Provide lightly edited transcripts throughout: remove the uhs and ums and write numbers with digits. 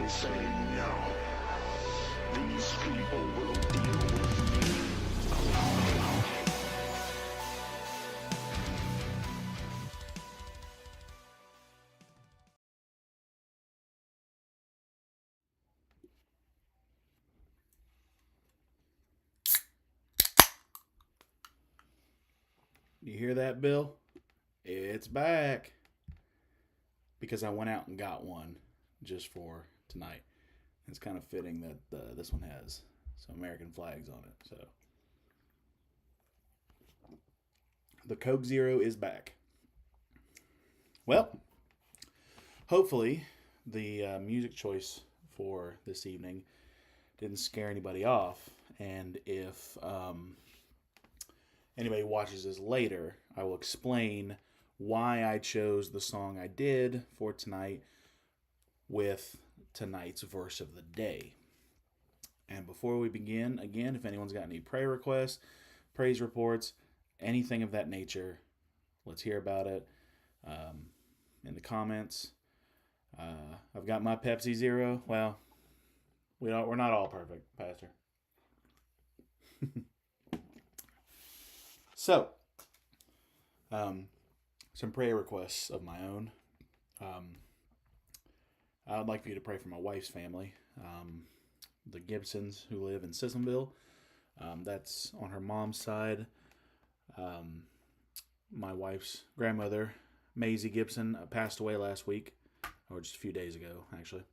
they say no. These people will deal with me alone. You hear that, Bill? It's back. Because I went out and got one just for tonight. It's kind of fitting that this one has some American flags on it. So the Coke Zero is back. Well, hopefully the music choice for this evening didn't scare anybody off. And if anybody watches this later, I will explain why I chose the song I did for tonight with tonight's verse of the day. And before we begin, again, if anyone's got any prayer requests, praise reports, anything of that nature, let's hear about it in the comments. I've got my Pepsi Zero. Well, we're not all perfect, Pastor. So, some prayer requests of my own. I would like for you to pray for my wife's family, the Gibsons who live in Sissonville. That's on her mom's side. My wife's grandmother, Maisie Gibson, passed away last week, or just a few days ago, actually.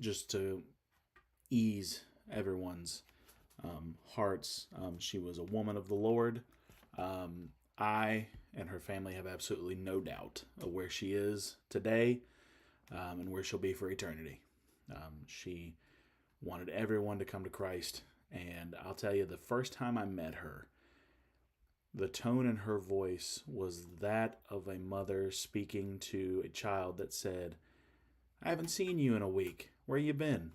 Just to ease everyone's hearts, she was a woman of the Lord. I and her family have absolutely no doubt of where she is today and where she'll be for eternity. She wanted everyone to come to Christ, and I'll tell you, the first time I met her, the tone in her voice was that of a mother speaking to a child that said, "I haven't seen you in a week. Where you been?"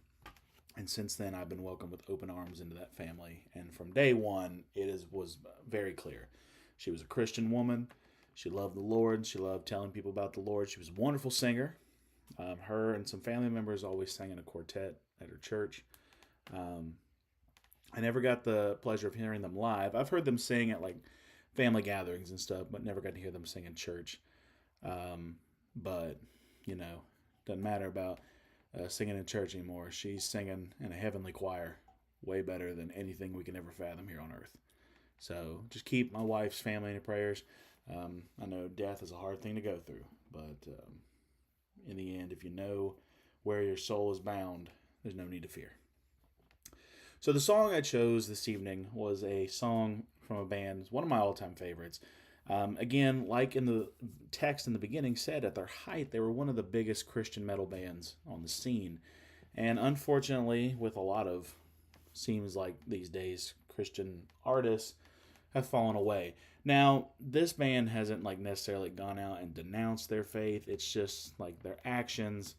And since then, I've been welcomed with open arms into that family. And from day one, was very clear. She was a Christian woman. She loved the Lord. She loved telling people about the Lord. She was a wonderful singer. Her and some family members always sang in a quartet at her church. I never got the pleasure of hearing them live. I've heard them sing at like family gatherings and stuff, but never got to hear them sing in church. But, doesn't matter about singing in church anymore. She's singing in a heavenly choir, way better than anything we can ever fathom here on earth. So just keep my wife's family in your prayers. I know death is a hard thing to go through, but in the end, if you know where your soul is bound, there's no need to fear. So the song I chose this evening was a song from a band, one of my all-time favorites. Again, like in the text in the beginning said, at their height, they were one of the biggest Christian metal bands on the scene. And unfortunately, with a lot of, seems like these days, Christian artists have fallen away. Now, this band hasn't like necessarily gone out and denounced their faith. It's just like their actions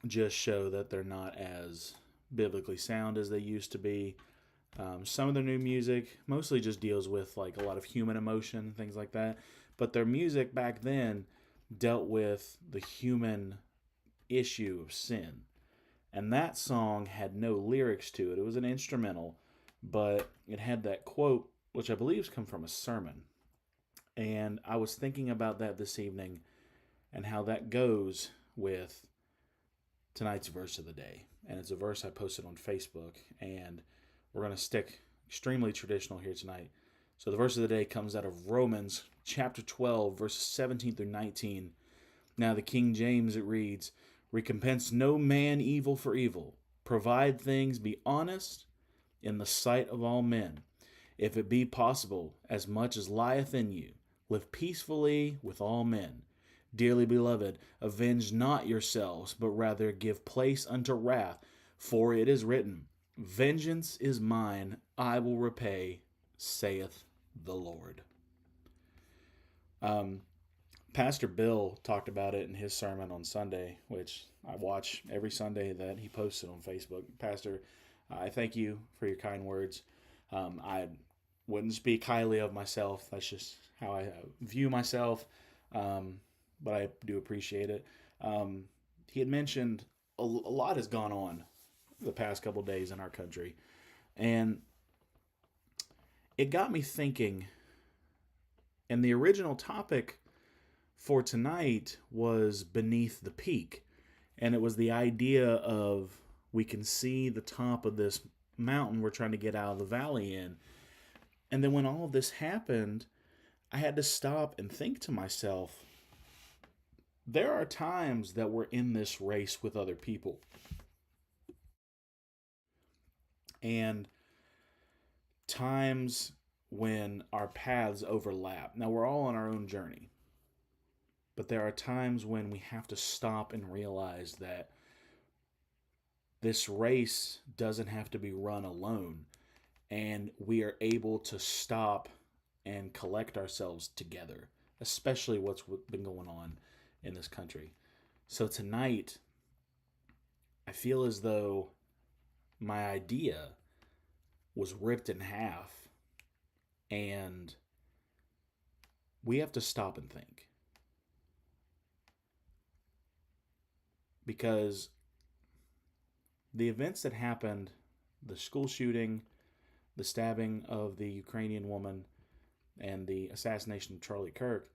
just show that they're not as biblically sound as they used to be. Some of their new music mostly just deals with like a lot of human emotion, things like that. But their music back then dealt with the human issue of sin. And that song had no lyrics to it. It was an instrumental, but it had that quote, which I believe comes from a sermon. And I was thinking about that this evening and how that goes with tonight's verse of the day. And it's a verse I posted on Facebook, and we're going to stick extremely traditional here tonight. So the verse of the day comes out of Romans chapter 12, verses 17 through 19. Now the King James, it reads, "Recompense no man evil for evil. Provide things be honest in the sight of all men. If it be possible, as much as lieth in you, live peacefully with all men. Dearly beloved, avenge not yourselves, but rather give place unto wrath. For it is written, Vengeance is mine, I will repay, saith the Lord." Pastor Bill talked about it in his sermon on Sunday, which I watch every Sunday that he posts it on Facebook. Pastor, I thank you for your kind words. I wouldn't speak highly of myself. That's just how I view myself. but I do appreciate it. He had mentioned a lot has gone on the past couple days in our country, and it got me thinking. And the original topic for tonight was beneath the peak, and it was the idea of we can see the top of this mountain we're trying to get out of the valley in. And then when all of this happened, I had to stop and think to myself, there are times that we're in this race with other people. And times when our paths overlap. Now, we're all on our own journey. But there are times when we have to stop and realize that this race doesn't have to be run alone. And we are able to stop and collect ourselves together, especially what's been going on in this country. So tonight, I feel as though my idea was ripped in half, and we have to stop and think. Because the events that happened, the school shooting, the stabbing of the Ukrainian woman, and the assassination of Charlie Kirk,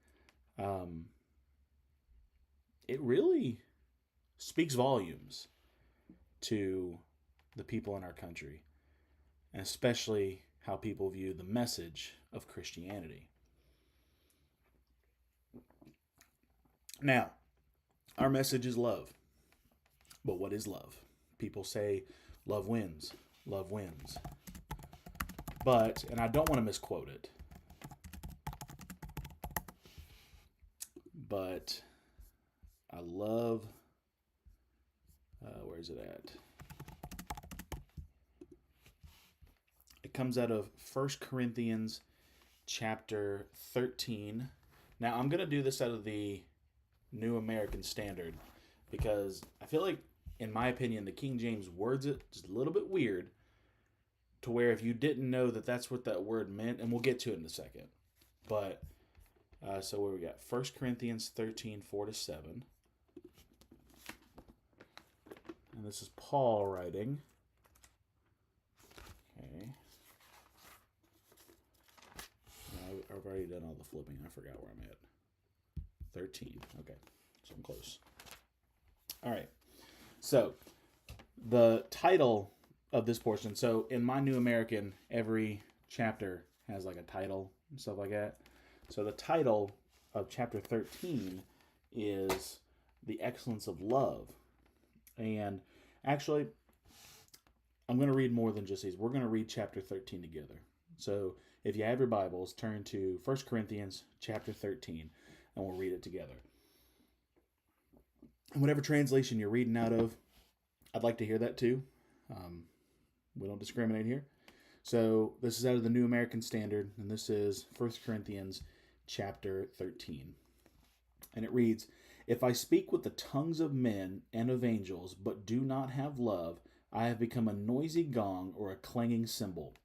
it really speaks volumes to the people in our country, and especially how people view the message of Christianity. Now, our message is love. But what is love? People say love wins. Love wins. But, and I don't want to misquote it, but I love, where is it at? It comes out of 1 Corinthians chapter 13. Now, I'm going to do this out of the New American Standard because I feel like, in my opinion, the King James words it just a little bit weird to where if you didn't know that that's what that word meant, and we'll get to it in a second. But, so where we got 1 Corinthians 13, 4-7. And this is Paul writing. Okay. I've already done all the flipping. I forgot where I'm at. 13. Okay. So I'm close. All right. So the title of this portion. So in my New American, every chapter has like a title and stuff like that. So the title of chapter 13 is The Excellence of Love. And actually, I'm going to read more than just these. We're going to read chapter 13 together. So if you have your Bibles, turn to 1 Corinthians chapter 13, and we'll read it together. And whatever translation you're reading out of, I'd like to hear that too. We don't discriminate here. So this is out of the New American Standard, and this is 1 Corinthians chapter 13. And it reads, "If I speak with the tongues of men and of angels, but do not have love, I have become a noisy gong or a clanging cymbal.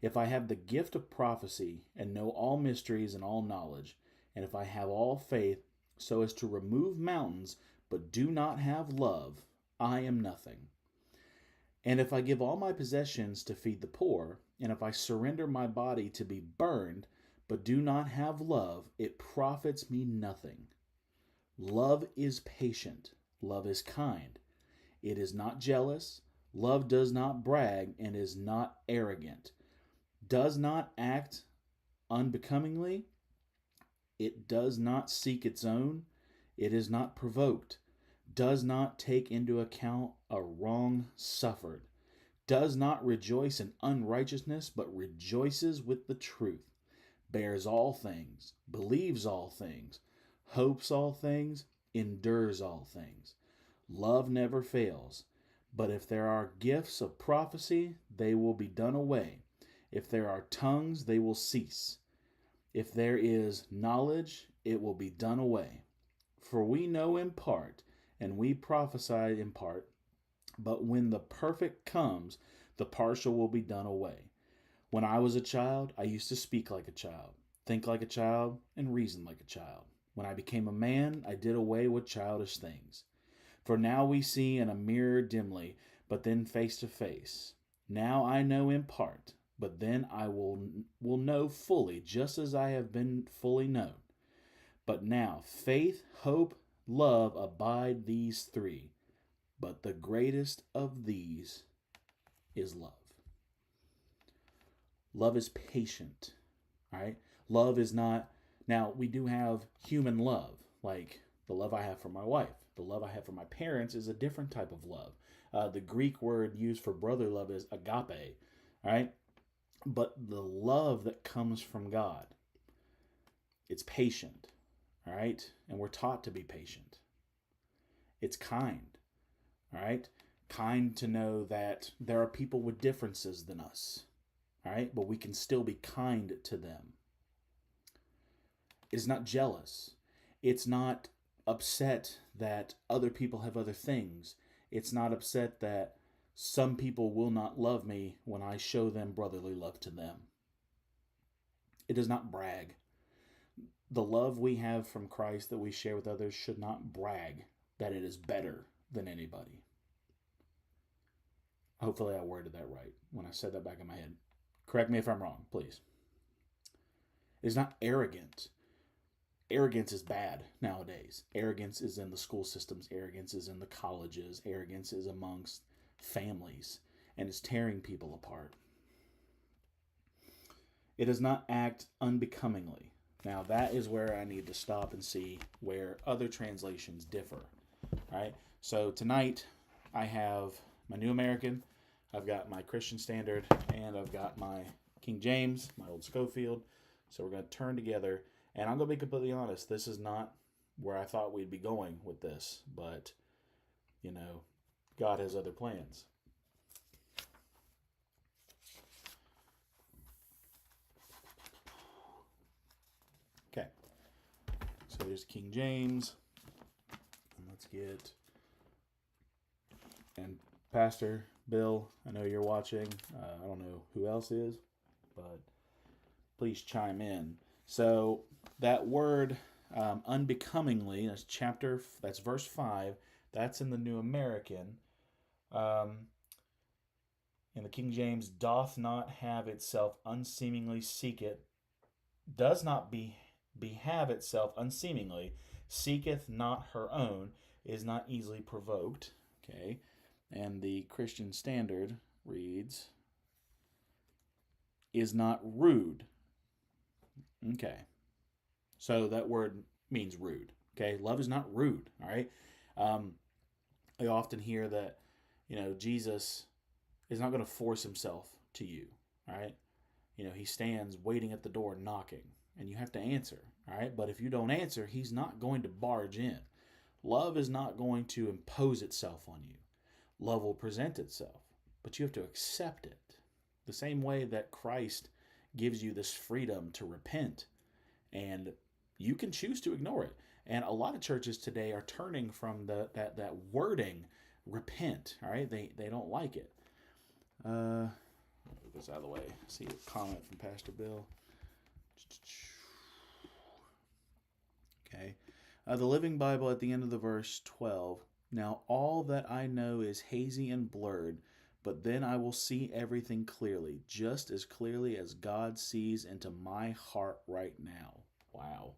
If I have the gift of prophecy and know all mysteries and all knowledge, and if I have all faith so as to remove mountains, but do not have love, I am nothing. And if I give all my possessions to feed the poor, and if I surrender my body to be burned, but do not have love, it profits me nothing. Love is patient. Love is kind. It is not jealous. Love does not brag and is not arrogant. Does not act unbecomingly. It does not seek its own. It is not provoked. Does not take into account a wrong suffered. Does not rejoice in unrighteousness, but rejoices with the truth. Bears all things. Believes all things. Hopes all things. Endures all things. Love never fails. But if there are gifts of prophecy, they will be done away. If there are tongues, they will cease. If there is knowledge, it will be done away. For we know in part, and we prophesy in part, but when the perfect comes, the partial will be done away. When I was a child, I used to speak like a child, think like a child, and reason like a child. When I became a man, I did away with childish things. For now we see in a mirror dimly, but then face to face. Now I know in part, but then I will know fully, just as I have been fully known. But now faith, hope, love abide, these three. But the greatest of these is love. Love is patient. All right? Love is not. Now, we do have human love, like the love I have for my wife. The love I have for my parents is a different type of love. The Greek word used for brother love is agape. All right? But the love that comes from God, it's patient. All right? And we're taught to be patient. It's kind. All right? Kind to know that there are people with differences than us. All right? But we can still be kind to them. It's not jealous. It's not upset that other people have other things. It's not upset that some people will not love me when I show them brotherly love to them. It does not brag. The love we have from Christ that we share with others should not brag that it is better than anybody. Hopefully I worded that right when I said that back in my head. Correct me if I'm wrong, please. It's not arrogant. Arrogance is bad nowadays. Arrogance is in the school systems. Arrogance is in the colleges. Arrogance is amongst families, and it's tearing people apart. It does not act unbecomingly. Now, that is where I need to stop and see where other translations differ. All right? So tonight, I have my New American, I've got my Christian Standard, and I've got my King James, my old Schofield. So we're going to turn together. And I'm going to be completely honest, this is not where I thought we'd be going with this. But, you know, God has other plans. Okay. So there's King James. And let's get... And Pastor Bill, I know you're watching. I don't know who else is, but please chime in. So that word unbecomingly, that's verse 5. That's in the New American. In the King James, doth not have itself unseemingly seeketh, does not behave itself unseemingly, seeketh not her own, is not easily provoked. Okay. And the Christian Standard reads, is not rude. Okay. So that word means rude. Okay. Love is not rude. All right. I often hear that, Jesus is not going to force himself to you. All right. He stands waiting at the door knocking, and you have to answer. All right. But if you don't answer, he's not going to barge in. Love is not going to impose itself on you. Love will present itself, but you have to accept it. The same way that Christ gives you this freedom to repent, and you can choose to ignore it. And a lot of churches today are turning from that wording, repent. All right, they don't like it. Move this out of the way. See a comment from Pastor Bill. Okay, the Living Bible at the end of the verse 12. Now all that I know is hazy and blurred, but then I will see everything clearly, just as clearly as God sees into my heart right now. Wow.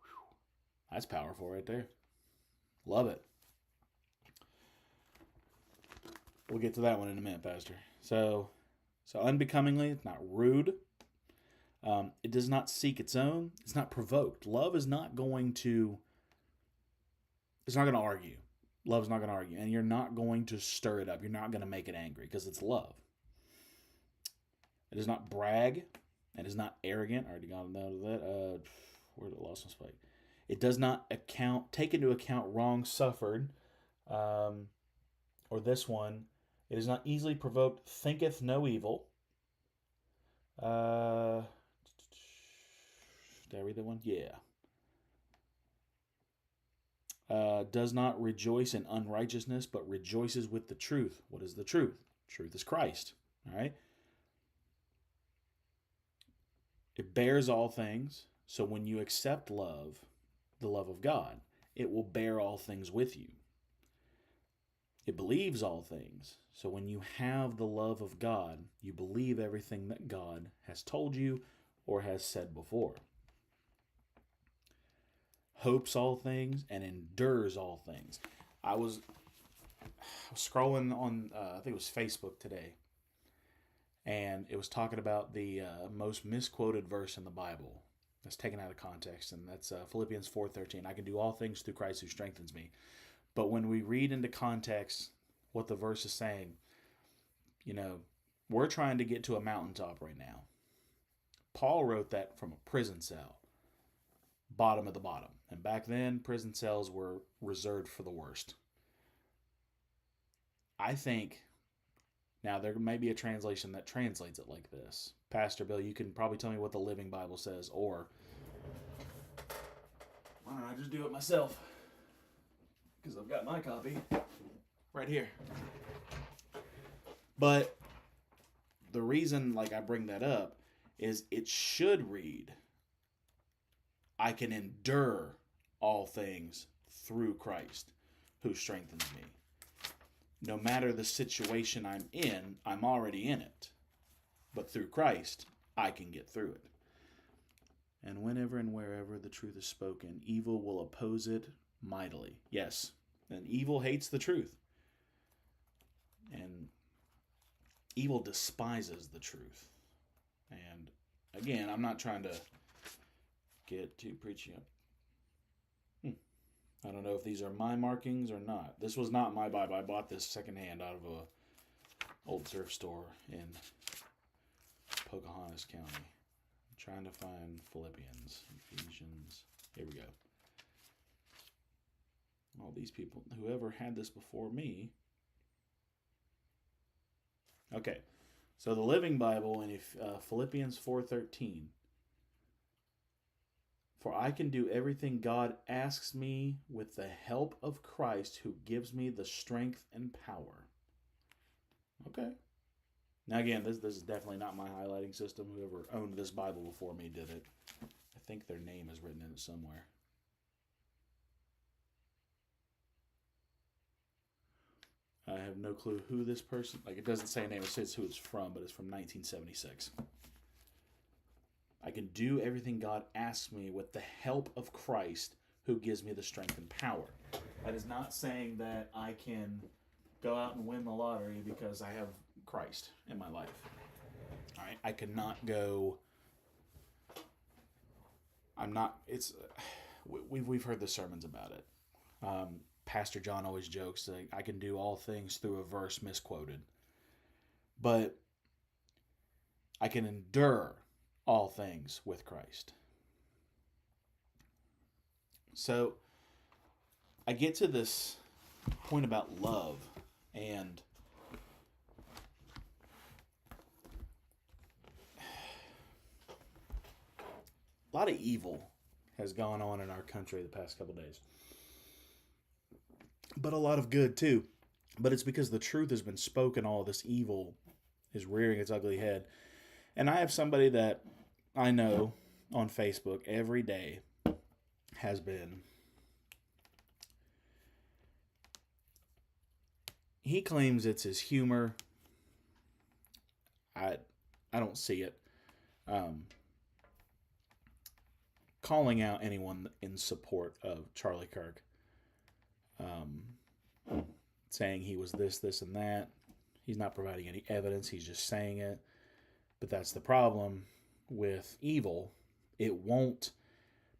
Whew. That's powerful right there. Love it. We'll get to that one in a minute, Pastor. So unbecomingly, it's not rude. It does not seek its own. It's not provoked. Love is not going to... It's not going to argue. Love is not going to argue. And you're not going to stir it up. You're not going to make it angry because it's love. It does not brag. It is not arrogant. I already got into that. Where did I lost my spike? It does not take into account wrong suffered. Or this one. It is not easily provoked. Thinketh no evil. Did I read that one? Yeah. Does not rejoice in unrighteousness, but rejoices with the truth. What is the truth? Truth is Christ. All right. It bears all things. So when you accept love, the love of God, it will bear all things with you. It believes all things. So when you have the love of God, you believe everything that God has told you or has said before. Hopes all things and endures all things. I was scrolling on, I think it was Facebook today, and it was talking about the most misquoted verse in the Bible. That's taken out of context, and that's Philippians 4:13. I can do all things through Christ who strengthens me. But when we read into context what the verse is saying, we're trying to get to a mountaintop right now. Paul wrote that from a prison cell, bottom of the bottom. And back then, prison cells were reserved for the worst. I think, now there may be a translation that translates it like this. Pastor Bill, you can probably tell me what the Living Bible says, or why don't I just do it myself? Because I've got my copy right here. But the reason I bring that up is it should read, I can endure all things through Christ who strengthens me. No matter the situation I'm in, I'm already in it. But through Christ, I can get through it. And whenever and wherever the truth is spoken, evil will oppose it mightily. Yes, and evil hates the truth. And evil despises the truth. And again, I'm not trying to get too preachy up. I don't know if these are my markings or not. This was not my Bible. I bought this secondhand out of a old thrift store in Pocahontas County. I'm trying to find Philippians, Ephesians. Here we go. All these people, whoever had this before me. Okay, so the Living Bible in Philippians 4:13. For I can do everything God asks me with the help of Christ who gives me the strength and power. Okay. Now again, this is definitely not my highlighting system. Whoever owned this Bible before me did it. I think their name is written in it somewhere. I have no clue who this person, it doesn't say a name, it says who it's from, but it's from 1976. I can do everything God asks me with the help of Christ who gives me the strength and power. That is not saying that I can go out and win the lottery because I have Christ in my life. All right, I cannot go. We've heard the sermons about it. Pastor John always jokes that I can do all things through a verse misquoted. But I can endure all things with Christ. So I get to this point about love, and a lot of evil has gone on in our country the past couple days. But a lot of good too. But it's because the truth has been spoken, all this evil is rearing its ugly head. And I have somebody that I know on Facebook every day has been. He claims it's his humor. I don't see it. Calling out anyone in support of Charlie Kirk. Saying he was this, and that. He's not providing any evidence. He's just saying it. But that's the problem with evil. It won't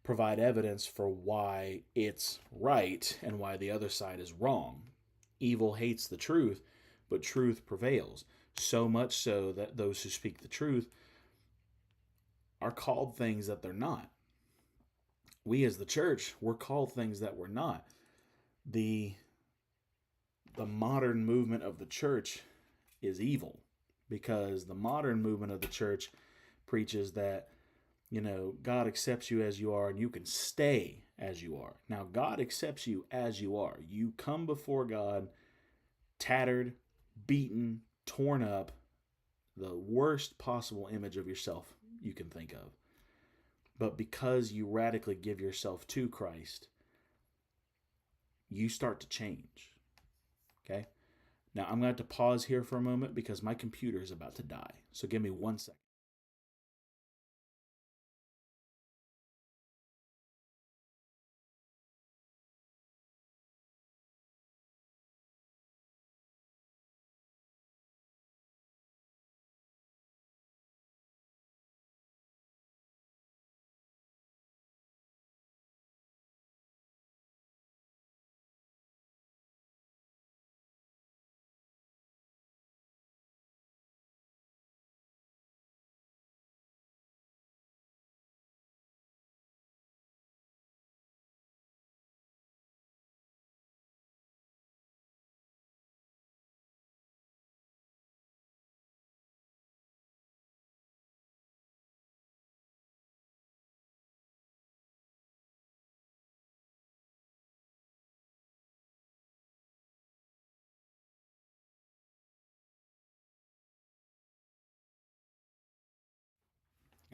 provide evidence for why it's right and why the other side is wrong. Evil hates the truth, but truth prevails. So much so that those who speak the truth are called things that they're not. We as the church, we're called things that we're not. The modern movement of the church is evil, because the modern movement of the church preaches that, God accepts you as you are and you can stay as you are. Now, God accepts you as you are. You come before God tattered, beaten, torn up, the worst possible image of yourself you can think of. But because you radically give yourself to Christ, you start to change. Okay? Now, I'm going to have to pause here for a moment because my computer is about to die. So give me 1 second.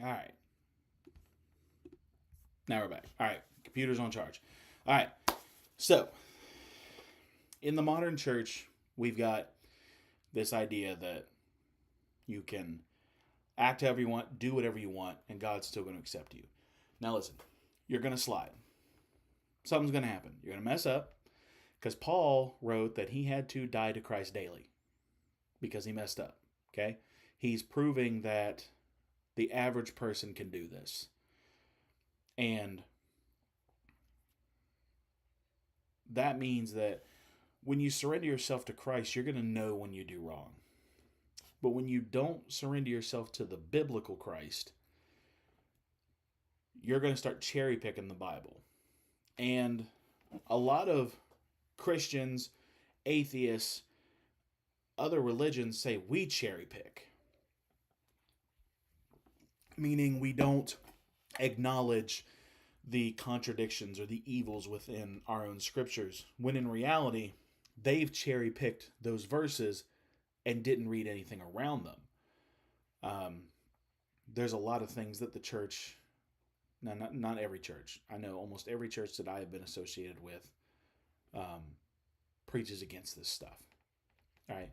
All right. Now we're back. All right. Computer's on charge. All right. So, in the modern church, we've got this idea that you can act however you want, do whatever you want, and God's still going to accept you. Now, listen, you're going to slide. Something's going to happen. You're going to mess up because Paul wrote that he had to die to Christ daily because he messed up. Okay? He's proving that the average person can do this. And that means that when you surrender yourself to Christ, you're going to know when you do wrong. But when you don't surrender yourself to the biblical Christ, you're going to start cherry picking the Bible. And a lot of Christians, atheists, other religions say we cherry pick. Meaning we don't acknowledge the contradictions or the evils within our own scriptures. When in reality, they've cherry picked those verses and didn't read anything around them. There's a lot of things that the church, not every church, I know almost every church that I have been associated with preaches against this stuff. All right.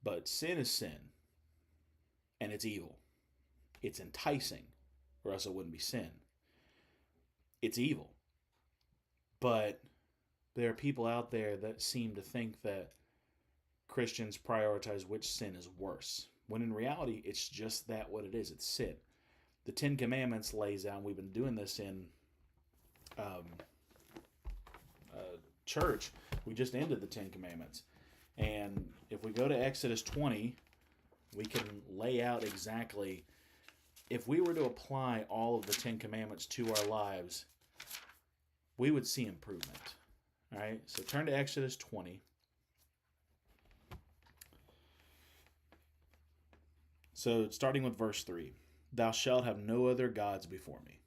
But sin is sin. And it's evil. It's enticing, or else it wouldn't be sin. It's evil. But there are people out there that seem to think that Christians prioritize which sin is worse, when in reality, it's just that what it is. It's sin. The Ten Commandments lays out, and we've been doing this in church. We just ended the Ten Commandments. And if we go to Exodus 20, we can lay out exactly, if we were to apply all of the Ten Commandments to our lives, we would see improvement. All right, so turn to Exodus 20. So starting with verse 3, thou shalt have no other gods before me.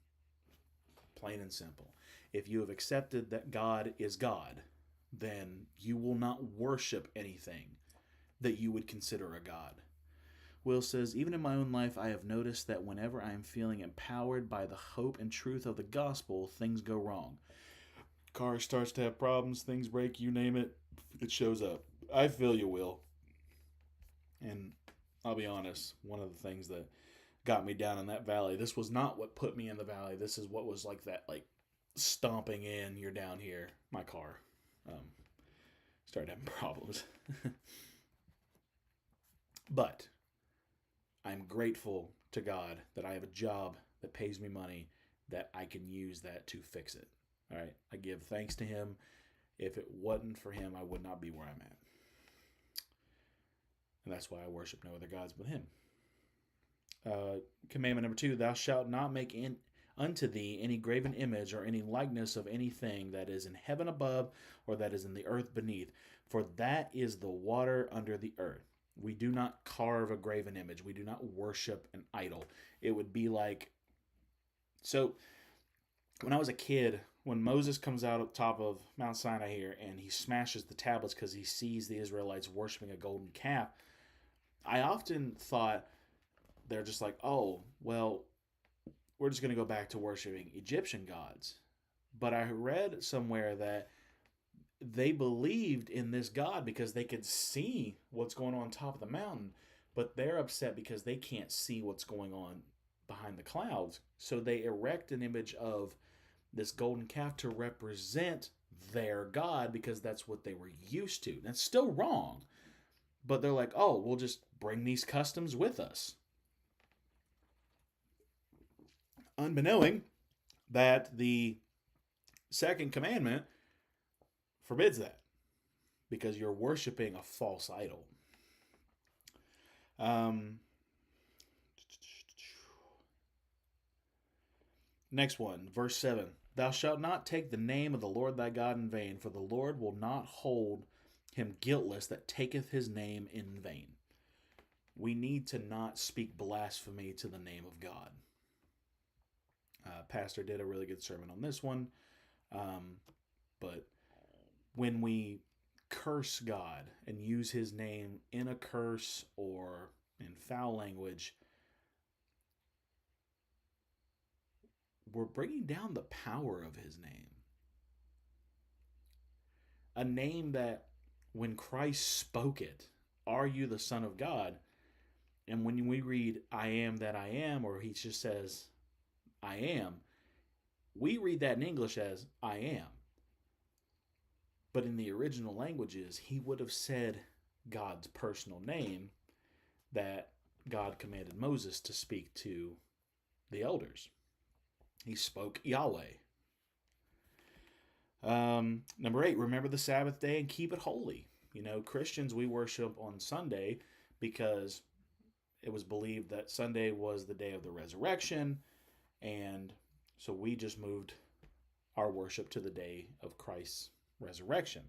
Plain and simple. If you have accepted that God is God, then you will not worship anything that you would consider a god. Will says, even in my own life, I have noticed that whenever I am feeling empowered by the hope and truth of the gospel, things go wrong. Car starts to have problems, things break, you name it, it shows up. I feel you, Will. And I'll be honest, one of the things that got me down in that valley, this was not what put me in the valley. This is what was like that, like stomping in, you're down here. My car started having problems. But I'm grateful to God that I have a job that pays me money, that I can use that to fix it. All right. I give thanks to him. If it wasn't for him, I would not be where I'm at. And that's why I worship no other gods but him. Commandment number 2, thou shalt not make unto thee any graven image or any likeness of anything that is in heaven above or that is in the earth beneath, for that is the water under the earth. We do not carve a graven image. We do not worship an idol. It would be like, so when I was a kid, when Moses comes out up top of Mount Sinai here and he smashes the tablets because he sees the Israelites worshiping a golden calf, I often thought they're just like, oh, well, we're just going to go back to worshiping Egyptian gods. But I read somewhere that they believed in this god because they could see what's going on top of the mountain, but they're upset because they can't see what's going on behind the clouds. So they erect an image of this golden calf to represent their god because that's what they were used to. That's still wrong, but they're like, oh, we'll just bring these customs with us. Unbeknowing that the second commandment forbids that because you're worshiping a false idol. Next one, verse 7. Thou shalt not take the name of the Lord thy God in vain, for the Lord will not hold him guiltless that taketh his name in vain. We need to not speak blasphemy to the name of God. Pastor did a really good sermon on this one. But when we curse God and use his name in a curse or in foul language, we're bringing down the power of his name. A name that when Christ spoke it, are you the Son of God? And when we read, I am that I am, or he just says, I am, we read that in English as, I am. But in the original languages, he would have said God's personal name that God commanded Moses to speak to the elders. He spoke Yahweh. Number 8, remember the Sabbath day and keep it holy. You know, Christians, we worship on Sunday because it was believed that Sunday was the day of the resurrection. And so we just moved our worship to the day of Christ's resurrection.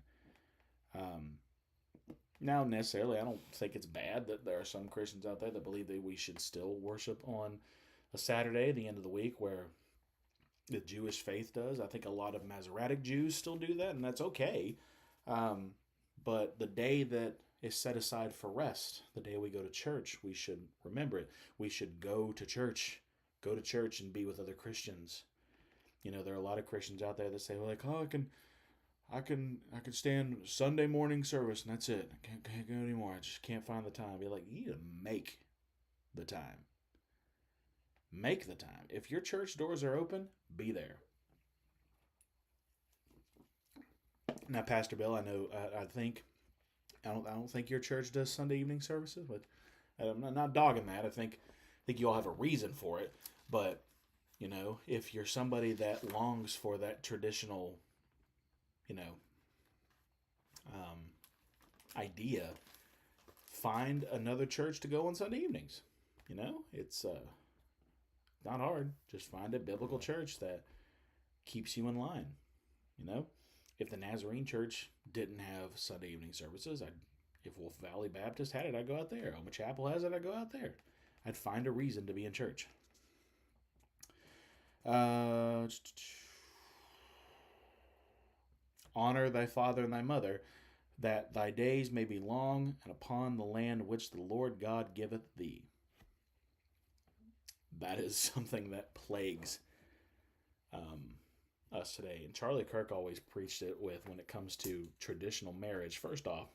Now, necessarily, I don't think it's bad that there are some Christians out there that believe that we should still worship on a Saturday, the end of the week, where the Jewish faith does. I think a lot of Masoretic Jews still do that, and that's okay. But the day that is set aside for rest, the day we go to church, we should remember it. We should go to church and be with other Christians. You know, there are a lot of Christians out there that say, well, like, oh, I can stand Sunday morning service and that's it. I can't go anymore. I just can't find the time. Be like, you need to make the time. Make the time. If your church doors are open, be there. Now, Pastor Bill, I know, I don't think your church does Sunday evening services, but I'm not dogging that. I think you all have a reason for it. But, you know, if you're somebody that longs for that traditional, you know, idea, find another church to go on Sunday evenings. You know, it's not hard. Just find a biblical church that keeps you in line. You know, if the Nazarene Church didn't have Sunday evening services, if Wolf Valley Baptist had it, I'd go out there. Oma Chapel has it, I'd go out there. I'd find a reason to be in church. Honor thy father and thy mother, that thy days may be long and upon the land which the Lord God giveth thee. That is something that plagues us today. And Charlie Kirk always preached it with when it comes to traditional marriage. First off,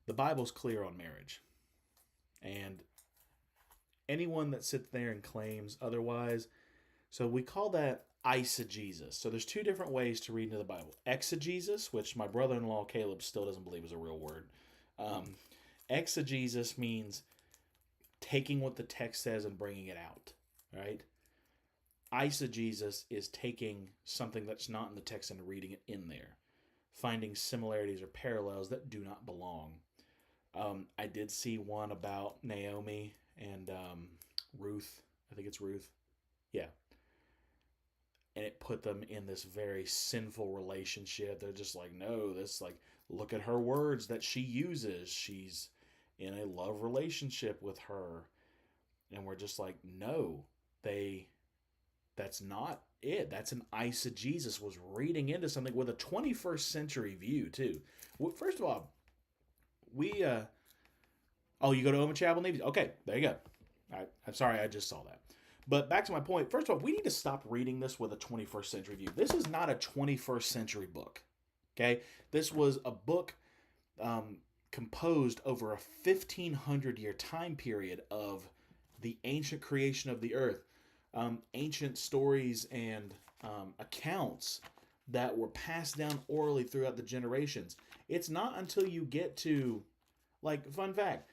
the Bible's clear on marriage. And anyone that sits there and claims otherwise, so we call that eisegesis. So there's two different ways to read into the Bible. Exegesis, which my brother-in-law Caleb still doesn't believe is a real word. Exegesis means taking what the text says and bringing it out, right? Eisegesis is taking something that's not in the text and reading it in there, finding similarities or parallels that do not belong. I did see one about Naomi and Ruth. I think it's Ruth. Yeah. And it put them in this very sinful relationship. They're just like, no, this, like, look at her words that she uses. She's in a love relationship with her. And we're just like, no, that's not it. That's an eisegesis, was reading into something with a 21st century view too. First of all, you go to Oma Chapel Navy? Okay, there you go. I'm sorry, I just saw that. But back to my point. First of all, we need to stop reading this with a 21st century view. This is not a 21st century book. Okay? This was a book composed over a 1,500-year time period of the ancient creation of the earth, ancient stories and accounts that were passed down orally throughout the generations. It's not until you get to, like, fun fact,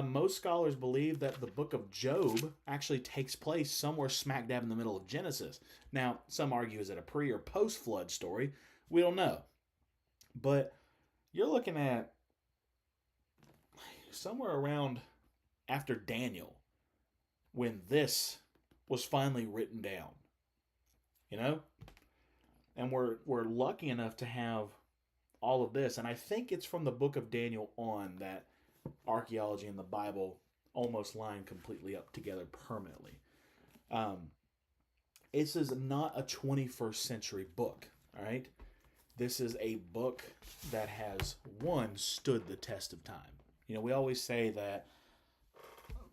most scholars believe that the book of Job actually takes place somewhere smack dab in the middle of Genesis. Now, some argue, is it a pre or post flood story? We don't know. But you're looking at somewhere around after Daniel when this was finally written down. You know? And we're lucky enough to have all of this. And I think it's from the book of Daniel on that archaeology and the Bible almost line completely up together permanently. This is not a 21st century book, all right? This is a book that has, one, stood the test of time. You know, we always say that,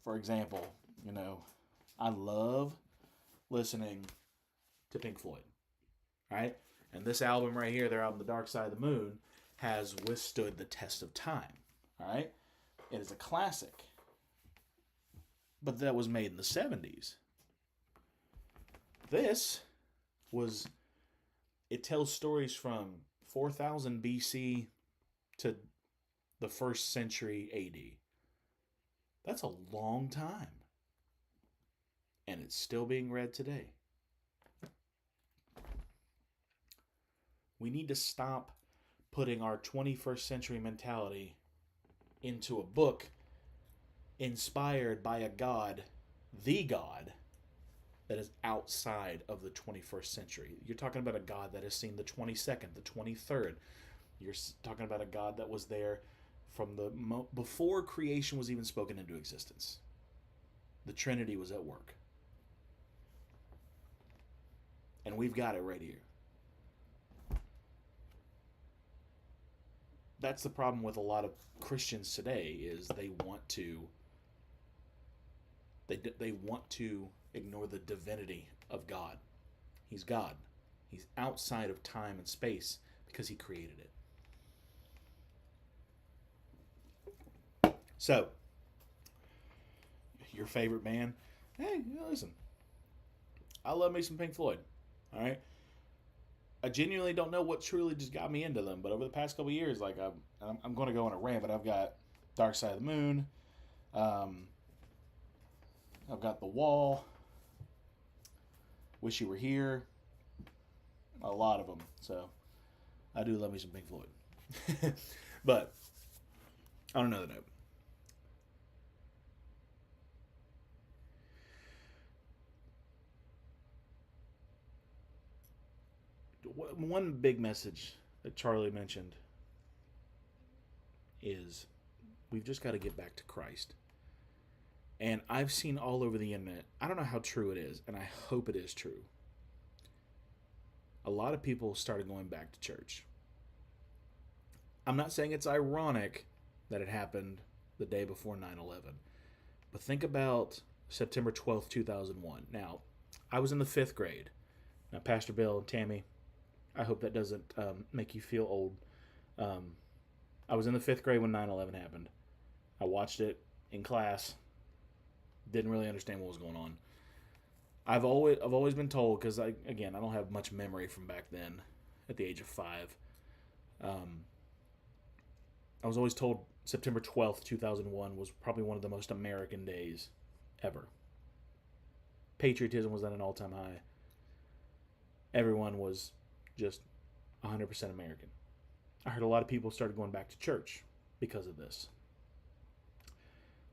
for example, you know, I love listening to Pink Floyd, right? And this album right here, their album, The Dark Side of the Moon, has withstood the test of time, all right? It is a classic. But that was made in the 70s. This was, it tells stories from 4000 BC to the 1st century AD. That's a long time. And it's still being read today. We need to stop putting our 21st century mentality into a book inspired by a God, the God, that is outside of the 21st century. You're talking about a God that has seen the 22nd, the 23rd. You're talking about a God that was there from the before creation was even spoken into existence. The Trinity was at work. And we've got it right here. That's the problem with a lot of Christians today, is they want to ignore the divinity of God. He's God. He's outside of time and space because he created it. So, your favorite band? Hey, listen. I love me some Pink Floyd. All right. I genuinely don't know what truly just got me into them, but over the past couple of years, like I'm going to go on a rant, but I've got Dark Side of the Moon, I've got The Wall, Wish You Were Here, a lot of them. So I do love me some Pink Floyd, but on another note, one big message that Charlie mentioned is we've just got to get back to Christ. And I've seen all over the internet, I don't know how true it is, and I hope it is true. A lot of people started going back to church. I'm not saying it's ironic that it happened the day before 9/11, but think about September 12th, 2001. Now, I was in the 5th grade. Now, Pastor Bill and Tammy, I hope that doesn't make you feel old. I was in the 5th grade when 9/11 happened. I watched it in class. Didn't really understand what was going on. I've always been told, because I don't have much memory from back then, at the age of 5. I was always told September 12th, 2001 was probably one of the most American days ever. Patriotism was at an all-time high. Everyone was just 100% American. I heard a lot of people started going back to church because of this.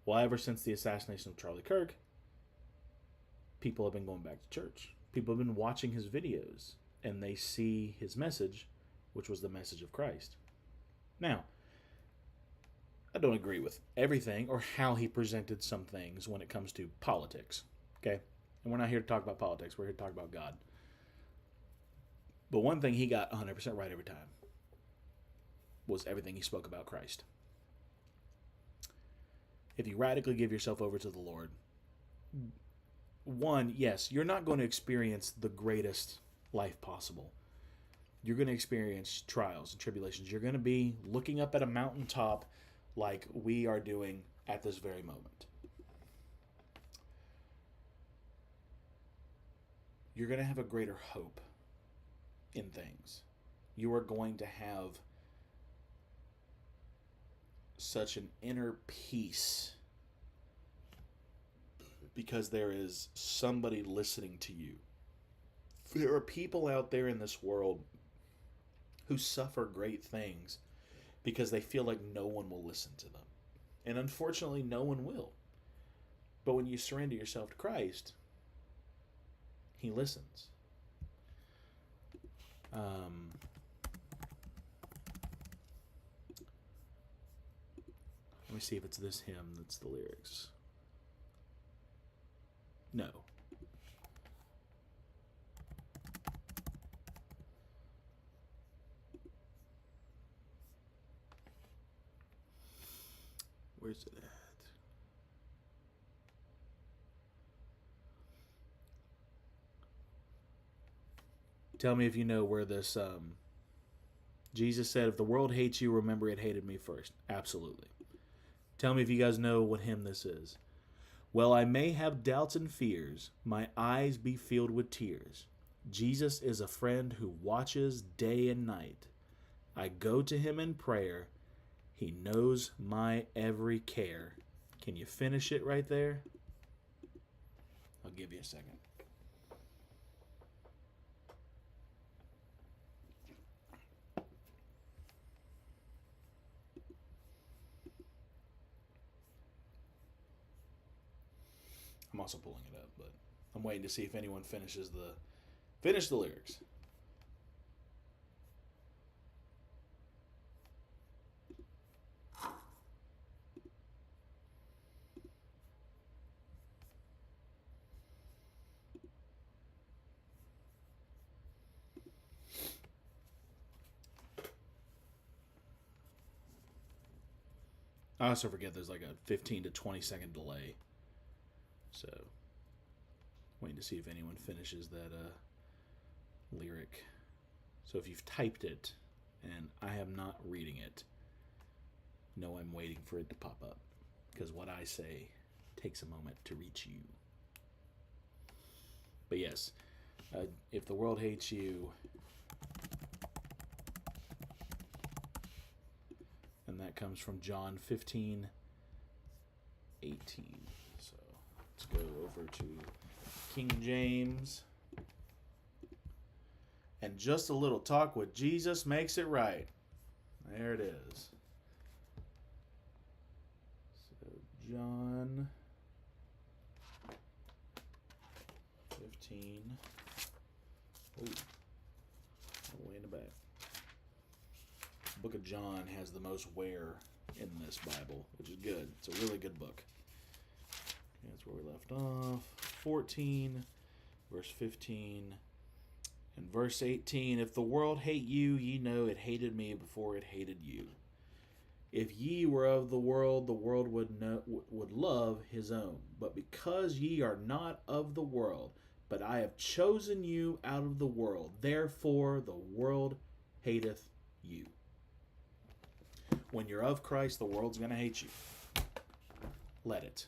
Well, ever since the assassination of Charlie Kirk, people have been going back to church. People have been watching his videos, and they see his message, which was the message of Christ. Now, I don't agree with everything or how he presented some things when it comes to politics, okay? And we're not here to talk about politics. We're here to talk about God. But one thing he got 100% right every time was everything he spoke about Christ. If you radically give yourself over to the Lord, one, yes, you're not going to experience the greatest life possible. You're going to experience trials and tribulations. You're going to be looking up at a mountaintop like we are doing at this very moment. You're going to have a greater hope in things. You are going to have such an inner peace because there is somebody listening to you. There are people out there in this world who suffer great things because they feel like no one will listen to them. And unfortunately, no one will. But when you surrender yourself to Christ, He listens. Let me see if it's this hymn that's the lyrics. No. Where's it at? Tell me if you know where this Jesus said, if the world hates you, remember it hated me first. Absolutely. Tell me if you guys know what hymn this is. Well, I may have doubts and fears, my eyes be filled with tears. Jesus is a friend who watches day and night. I go to him in prayer. He knows my every care. Can you finish it right there? I'll give you a second. I'm also pulling it up, but I'm waiting to see if anyone finishes the lyrics. I also forget there's like a 15 to 20 second delay. So, waiting to see if anyone finishes that lyric. So if you've typed it and I am not reading it, know I'm waiting for it to pop up. Because what I say takes a moment to reach you. But yes, if the world hates you, and that comes from John 15:18. So let's go over to King James. And just a little talk with Jesus makes it right. There it is. So John 15. Oh, way in the back. The book of John has the most wear in this Bible, which is good. It's a really good book. Okay, that's where we left off. 14, verse 15, and verse 18. If the world hate you, ye know it hated me before it hated you. If ye were of the world would love his own. But because ye are not of the world, but I have chosen you out of the world, therefore the world hateth you. When you're of Christ, the world's going to hate you. Let it.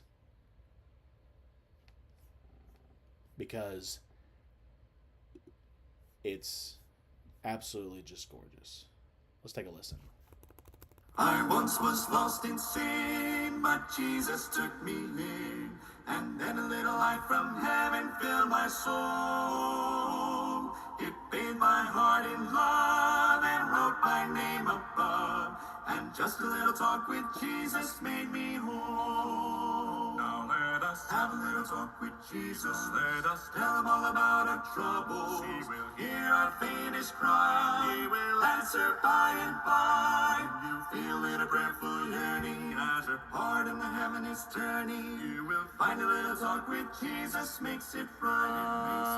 Because it's absolutely just gorgeous. Let's take a listen. I once was lost in sin, but Jesus took me in. And then a little light from heaven filled my soul. It bathed my heart in love and wrote my name above. And just a little talk with Jesus made me whole. Now let us have a little talk with Jesus. Let us tell him all about our troubles. He will hear our faintest cry. He will answer by and by. You feel it, a prayerful yearning as your heart in the heaven is turning. You will find a little talk with Jesus makes it right.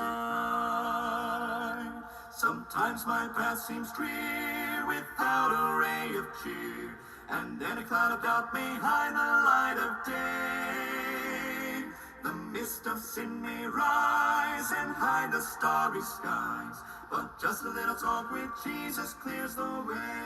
Sometimes my path seems drear without a ray of cheer, and then a cloud of doubt may hide the light of day. The mist of sin may rise and hide the starry skies, but just a little talk with Jesus clears the way.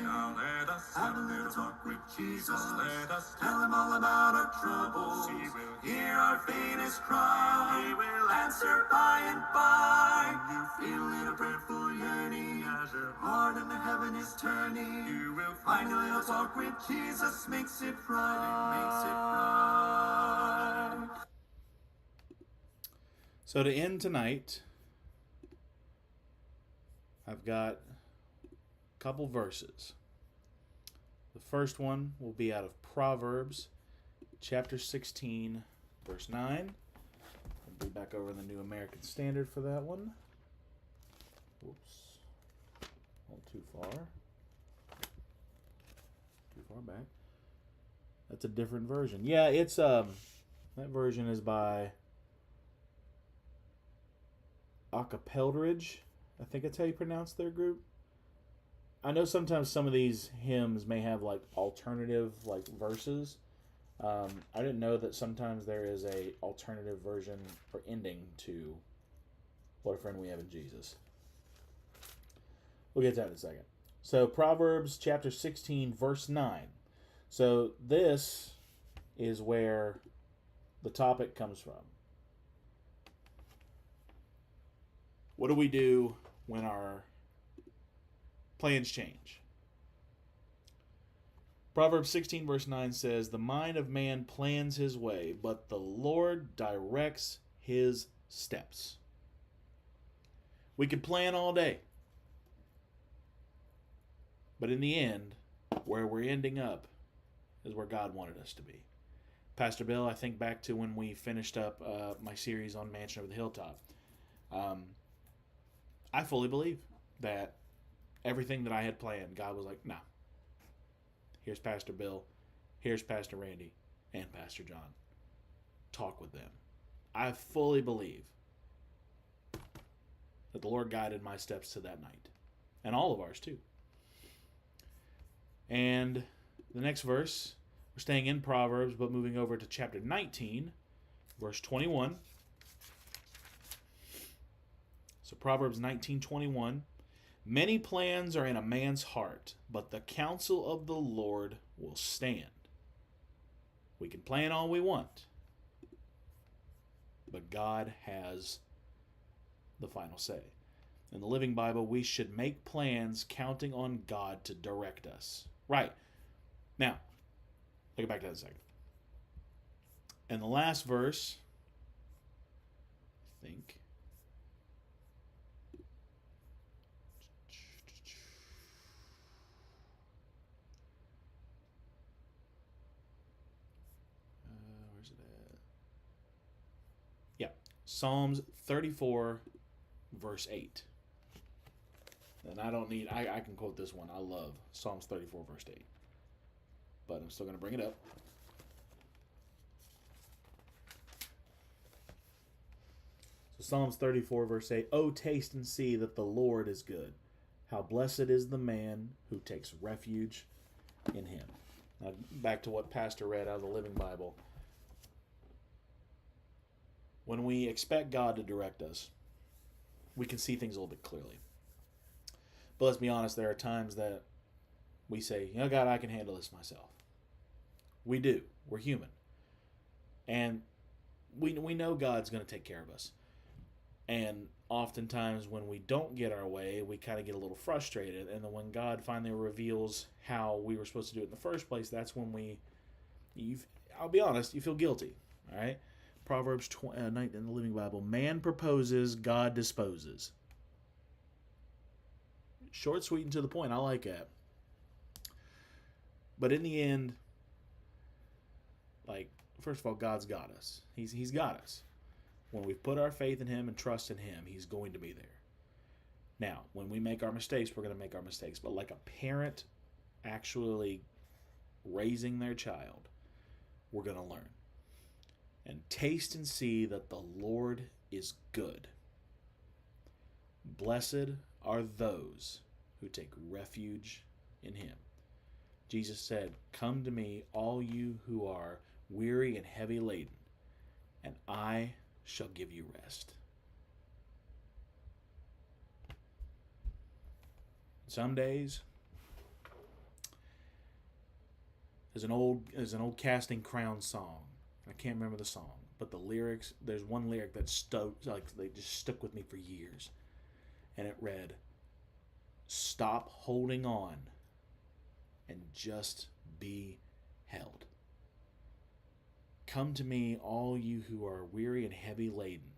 Now let us have a little talk with Jesus. Let us tell him all about our troubles. He will hear our faintest cry. He will answer by and by. You feel a little prayerful yearning as your heart in the heaven is turning. You will find a little talk with Jesus makes it right. Makes it right. So to end tonight, I've got a couple verses. The first one will be out of Proverbs chapter 16, verse 9. I'll be back over in the New American Standard for that one. Whoops. Not too far. Too far back. That's a different version. Yeah, it's that version is by Acapeldridge. I think that's how you pronounce their group. I know sometimes some of these hymns may have like alternative like verses. I didn't know that sometimes there is a alternative version or ending to What a Friend We Have in Jesus. We'll get to that in a second. So Proverbs chapter 16 verse 9. So this is where the topic comes from. What do we do when our plans change? Proverbs 16 verse 9 says, "The mind of man plans his way, but the Lord directs his steps." We could plan all day, but in the end, where we're ending up is where God wanted us to be. Pastor Bill, I think back to when we finished up my series on Mansion Over the Hilltop. I fully believe that everything that I had planned, God was like, "No. Here's Pastor Bill, here's Pastor Randy, and Pastor John. Talk with them." I fully believe that the Lord guided my steps to that night, and all of ours too. And the next verse, we're staying in Proverbs, but moving over to chapter 19, verse 21. So Proverbs 19:21, "Many plans are in a man's heart, but the counsel of the Lord will stand." We can plan all we want, but God has the final say. In the Living Bible, we should make plans counting on God to direct us. Right. Now, I'll get back to that in a second. And the last verse, I think. Where's it at? Yeah. Psalms 34, verse 8. And I can quote this one. I love Psalms 34, verse 8. But I'm still going to bring it up. So Psalms 34, verse 8. "Oh, taste and see that the Lord is good. How blessed is the man who takes refuge in him." Now, back to what Pastor read out of the Living Bible. When we expect God to direct us, we can see things a little bit clearly. But let's be honest, there are times that we say, God, I can handle this myself. We do. We're human. And we know God's going to take care of us. And oftentimes when we don't get our way, we kind of get a little frustrated. And then when God finally reveals how we were supposed to do it in the first place, that's when I'll be honest, you feel guilty. All right? Proverbs 9 in the Living Bible, "Man proposes, God disposes." Short, sweet, and to the point. I like that. But in the end, first of all, God's got us. He's got us. When we put our faith in Him and trust in Him, He's going to be there. Now, when we make our mistakes, we're going to make our mistakes. But like a parent actually raising their child, we're going to learn. And taste and see that the Lord is good. Blessed are those who take refuge in Him. Jesus said, "Come to me, all you who are weary and heavy laden, and I shall give you rest. Some days, there's an old Casting Crowns song. I can't remember the song, but the lyrics, there's one lyric that they just stuck with me for years. And it read, "Stop holding on and just be held. Come to me, all you who are weary and heavy laden.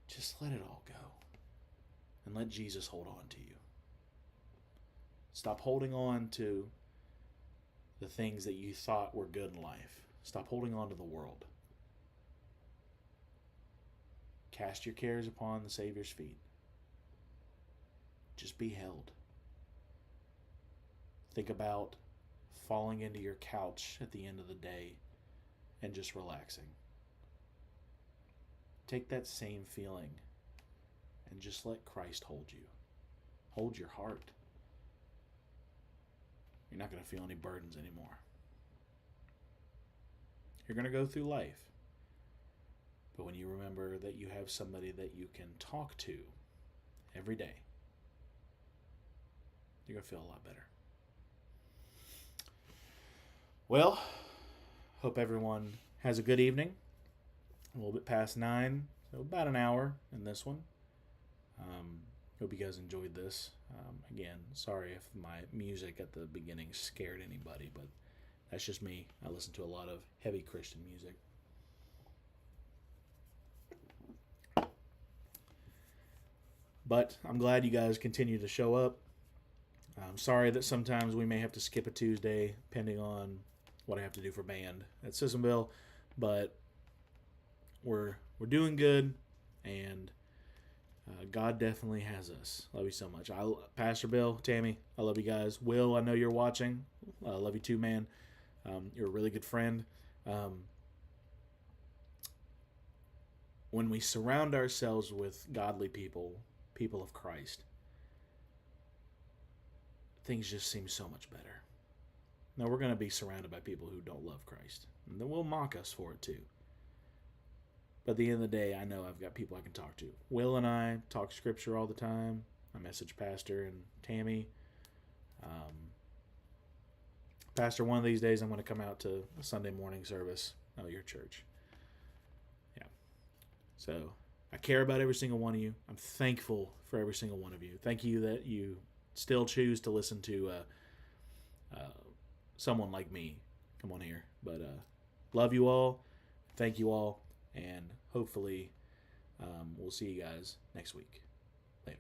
Just let it all go. And let Jesus hold on to you. Stop holding on to the things that you thought were good in life. Stop holding on to the world. Cast your cares upon the Savior's feet. Just be held. Think about falling into your couch at the end of the day and just relaxing. Take that same feeling and just let Christ hold you. Hold your heart. You're not going to feel any burdens anymore. You're going to go through life. But when you remember that you have somebody that you can talk to every day, you're going to feel a lot better. Well, hope everyone has a good evening. A little bit past 9, so about an hour in this one. Hope you guys enjoyed this. Again, sorry if my music at the beginning scared anybody, but that's just me. I listen to a lot of heavy Christian music. But I'm glad you guys continue to show up. I'm sorry that sometimes we may have to skip a Tuesday, depending on what I have to do for band at Sissonville, but we're doing good, and God definitely has us. Love you so much. Pastor Bill, Tammy, I love you guys. Will, I know you're watching. I love you too, man. You're a really good friend. When we surround ourselves with godly people of Christ, things just seem so much better. Now, we're going to be surrounded by people who don't love Christ, and they will mock us for it too. But at the end of the day, I know I've got people I can talk to. Will and I talk scripture all the time. I message Pastor and Tammy. Pastor, one of these days I'm going to come out to a Sunday morning service at your church. Yeah. So I care about every single one of you. I'm thankful for every single one of you. Thank you that you still choose to listen to someone like me. Come on here. But love you all. Thank you all. And hopefully we'll see you guys next week. Later.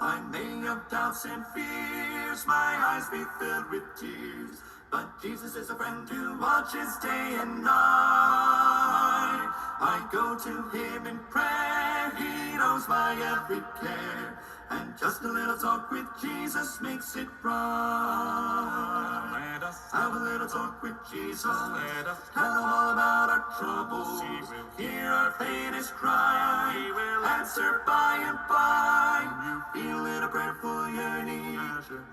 I may have doubts and fears, my eyes be filled with tears, but Jesus is a friend who watches day and night. I go to him in prayer, he knows my every care, and just a little talk with Jesus makes it right. Let us have a little talk with Jesus. Let us tell him all about our troubles. He will hear our faintest cry. He will answer by and by. You feel a little prayerful yearning,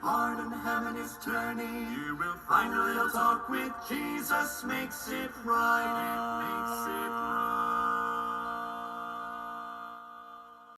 heart in heaven is turning. You will find a little talk with Jesus makes it right. It makes it right.